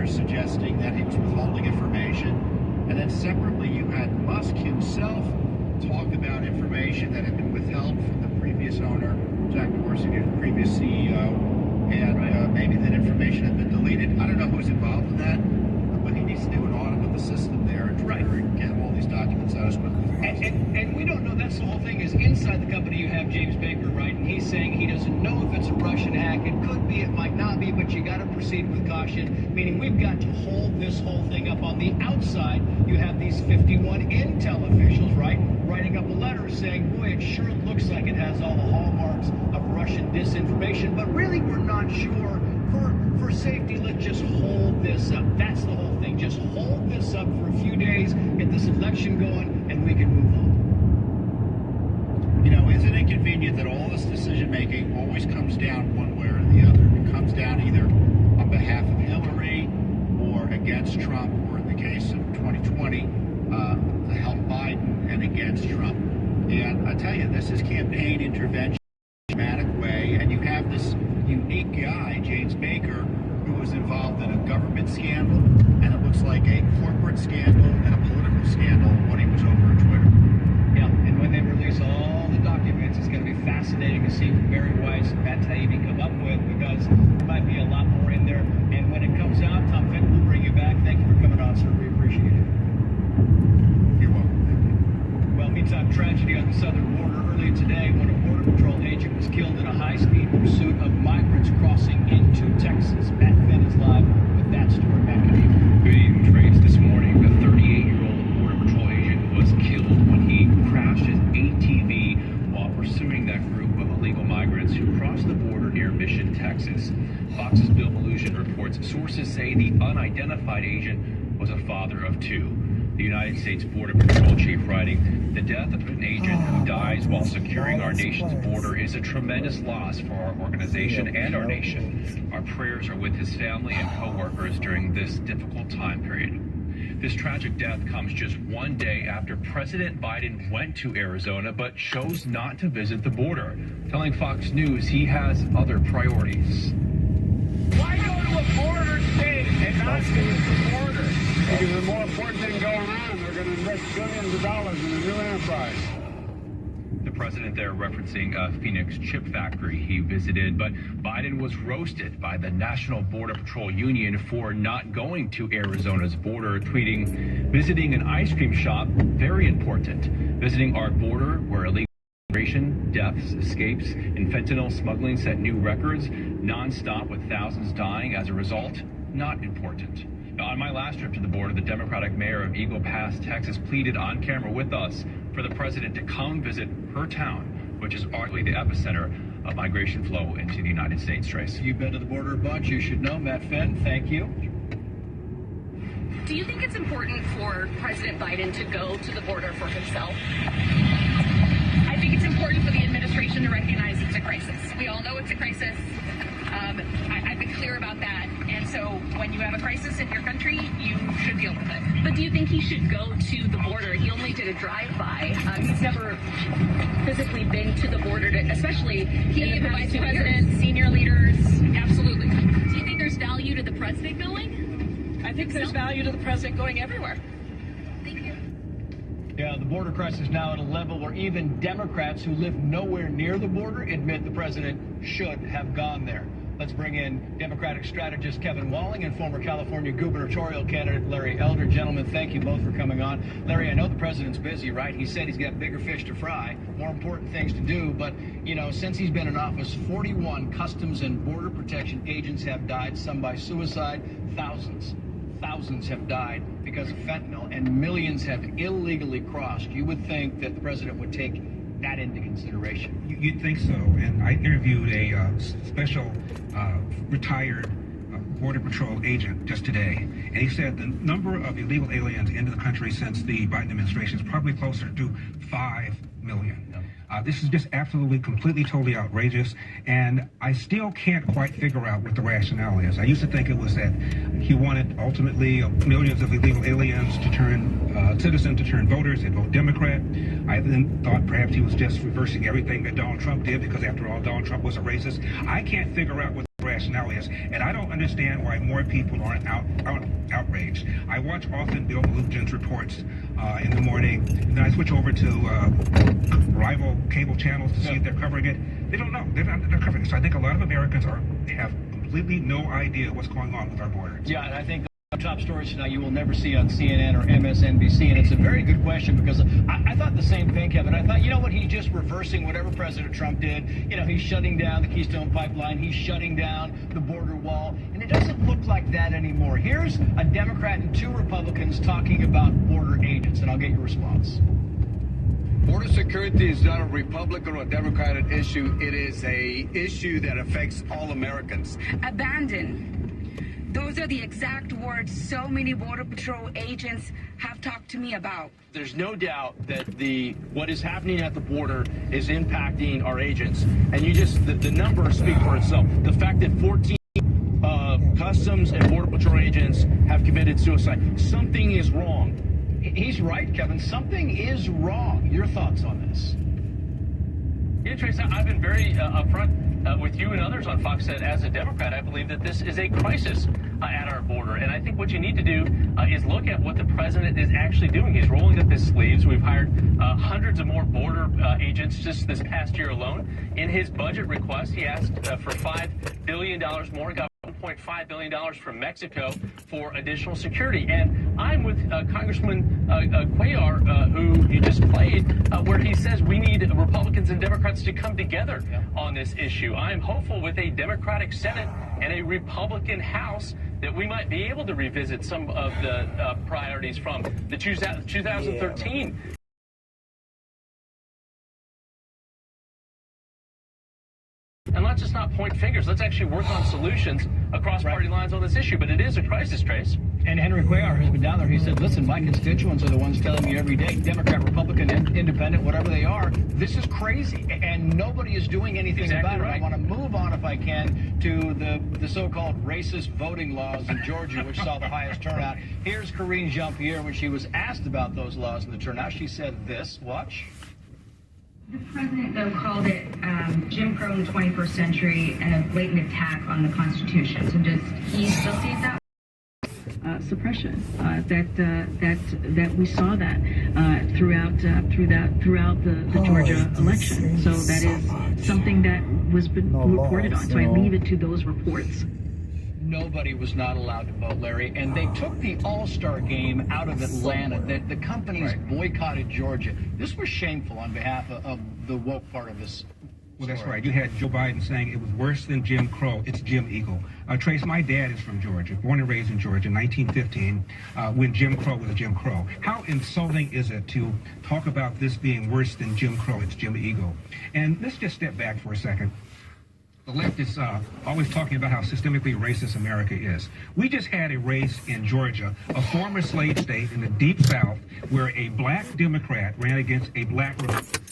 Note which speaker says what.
Speaker 1: suggesting that he was withholding information. And then separately, you had Musk himself talk about information that had been withheld from the previous owner, Jack Dorsey, the previous CEO, and maybe that information had been deleted. I don't know who's involved in that, but he needs to do an audit of the system there and try to get all these documents out as quickly as possible.
Speaker 2: And we don't know. That's the whole thing. Is inside the company you have James Baker, right? And he's saying he doesn't know if it's a Russian hack. It could be, it might not be, but you got to proceed with caution. Meaning we've got to hold this whole thing up. On the outside, you have these 51 Intel officials, right, writing up a letter saying, boy, it sure looks like it has all the hallmarks of Russian disinformation, but really we're not sure. For safety, let's just hold this up. That's the whole thing. Just hold this up for a few days, get this election going, and we can move on.
Speaker 1: You know, isn't it convenient that all this decision-making always comes down one way or the other? It comes down either on behalf of Hillary or against Trump, or in the case of 2020, to help Biden and against Trump. And I tell you, this is campaign intervention in a dramatic way, and you have this unique guy, James Baker, who was involved in a government scandal, and it looks like a corporate scandal and a political scandal when he was over on Twitter.
Speaker 2: Yeah, and when they release all the documents, it's going to be fascinating to see what Barry Weiss and Matt Taibbi come up with, because there might be a lot more in there. And when it comes out, Tom Fenton will bring you back. Thank you for coming on, sir. We appreciate it.
Speaker 1: You're welcome. Thank you.
Speaker 2: Well, meantime, tragedy on the southern border earlier today when a Border Patrol agent was killed in a high-speed pursuit of migrants crossing into Texas. Matt Fenn is live with that story. Matt, good evening.
Speaker 3: Good evening, Trace. This morning, a 38-year-old Border Patrol agent was killed when he crashed his ATV while pursuing that group of illegal migrants who crossed the border near Mission, Texas. Fox's Bill Belusian reports sources say the unidentified agent was a father of two. The United States Border Patrol chief writing, "The death of an agent who dies while securing our nation's border is a tremendous loss for our organization and our nation. Our prayers are with his family and co-workers during this difficult time period." This tragic death comes just one day after President Biden went to Arizona but chose not to visit the border, telling Fox News he has other priorities.
Speaker 4: Why go to a border state and not visit the border? Because there's more important thing going on. They're going to invest billions of dollars in a new enterprise.
Speaker 3: The president there referencing a Phoenix chip factory he visited, but Biden was roasted by the National Border Patrol Union for not going to Arizona's border, tweeting, "Visiting an ice cream shop, very important. Visiting our border where illegal immigration, deaths, escapes, and fentanyl smuggling set new records, nonstop with thousands dying as a result, not important." On my last trip to the border, the Democratic mayor of Eagle Pass, Texas, pleaded on camera with us for the president to come visit her town, which is arguably the epicenter of migration flow into the United States. Trace.
Speaker 2: You've been to the border a bunch. You should know. Matt Fenn, thank you.
Speaker 5: Do you think it's important for President Biden to go to the border for himself? I think it's important for the administration to recognize it's a crisis. We all know it's a crisis. I've been clear about that. And so when you have a crisis in your country, you should deal with it. But do you think he should go to the border? He only did a drive-by. He's never physically been to the border, especially he, the vice president, senior leaders. Absolutely. Do you think there's value to the president going?
Speaker 6: I think there's value to the president going everywhere.
Speaker 5: Thank you.
Speaker 2: Yeah, the border crisis now at a level where even Democrats who live nowhere near the border admit the president should have gone there. Let's bring in Democratic strategist Kevin Walling and former California gubernatorial candidate Larry Elder. Gentlemen, thank you both for coming on. Larry, I know the president's busy, right? He said he's got bigger fish to fry, more important things to do. But, you know, since he's been in office, 41 Customs and Border Protection agents have died, some by suicide. Thousands have died because of fentanyl, and millions have illegally crossed. You would think that the president would take that into consideration.
Speaker 7: You'd think so. And I interviewed a special retired Border Patrol agent just today, and he said the number of illegal aliens into the country since the Biden administration is probably closer to 5 million. This is just absolutely, completely, totally outrageous, and I still can't quite figure out what the rationale is. I used to think it was that he wanted ultimately millions of illegal aliens to turn citizens to turn voters and vote Democrat. I then thought perhaps he was just reversing everything that Donald Trump did, because after all, Donald Trump was a racist. I can't figure out what the rationale is. And I don't understand why more people aren't outraged. I watch often Bill Maloogian's reports in the morning, and then I switch over to rival cable channels to see if they're covering it. They don't know. They're covering it. So I think a lot of Americans have completely no idea what's going on with our border.
Speaker 2: Yeah, and I think the top stories tonight you will never see on CNN or MSNBC, and it's a very good question because I thought the same thing, Kevin. I thought, you know what, he's just reversing whatever President Trump did. You know, he's shutting down the Keystone Pipeline, he's shutting down the border wall, and it doesn't look like that anymore. Here's a Democrat and two Republicans talking about border agents, and I'll get your response.
Speaker 8: Border security is not a Republican or a Democratic issue. It is a issue that affects all Americans.
Speaker 9: Abandon. Those are the exact words so many Border Patrol agents have talked to me about.
Speaker 10: There's no doubt that what is happening at the border is impacting our agents. And the numbers speak for itself. The fact that 14 Customs and Border Patrol agents have committed suicide. Something is wrong.
Speaker 2: He's right, Kevin. Something is wrong. Your thoughts on this?
Speaker 3: Yeah, Trace, I've been very upfront with you and others on Fox that as a Democrat, I believe that this is a crisis at our border. And I think what you need to do is look at what the president is actually doing. He's rolling up his sleeves. We've hired hundreds of more border agents just this past year alone. In his budget request, he asked for $5 billion more. Got $1.5 billion from Mexico for additional security. And I'm with Congressman Cuellar, who you just played, where he says we need Republicans and Democrats to come together on this issue. I'm hopeful with a Democratic Senate and a Republican House that we might be able to revisit some of the priorities from the 2013 And let's just not point fingers. Let's actually work on solutions across party lines on this issue. But it is a crisis, Trace.
Speaker 2: And Henry Cuellar has been down there. He said, listen, my constituents are the ones telling me every day, Democrat, Republican, Independent, whatever they are, this is crazy. And nobody is doing anything about it. I want to move on, if I can, to the so-called racist voting laws in Georgia, which saw the highest turnout. Here's Karine Jean-Pierre when she was asked about those laws and the turnout. She said this, watch.
Speaker 9: The president, though, called it Jim Crow in the 21st century and a blatant attack on the Constitution. So does he still see it that way?
Speaker 6: Suppression. That we saw that throughout the Georgia election. So that is something that was been reported on. So I leave it to those reports.
Speaker 2: Nobody was not allowed to vote, Larry, and they took the All-Star game out of Atlanta. The companies boycotted Georgia. This was shameful on behalf of the woke part of this.
Speaker 7: Well, that's right. You had Joe Biden saying it was worse than Jim Crow. It's Jim Eagle. Trace, my dad is from Georgia, born and raised in Georgia, 1915, when Jim Crow was Jim Crow. How insulting is it to talk about this being worse than Jim Crow? It's Jim Eagle. And let's just step back for a second. The left is always talking about how systemically racist America is. We just had a race in Georgia, a former slave state in the Deep South, where a black Democrat ran against a black Republican.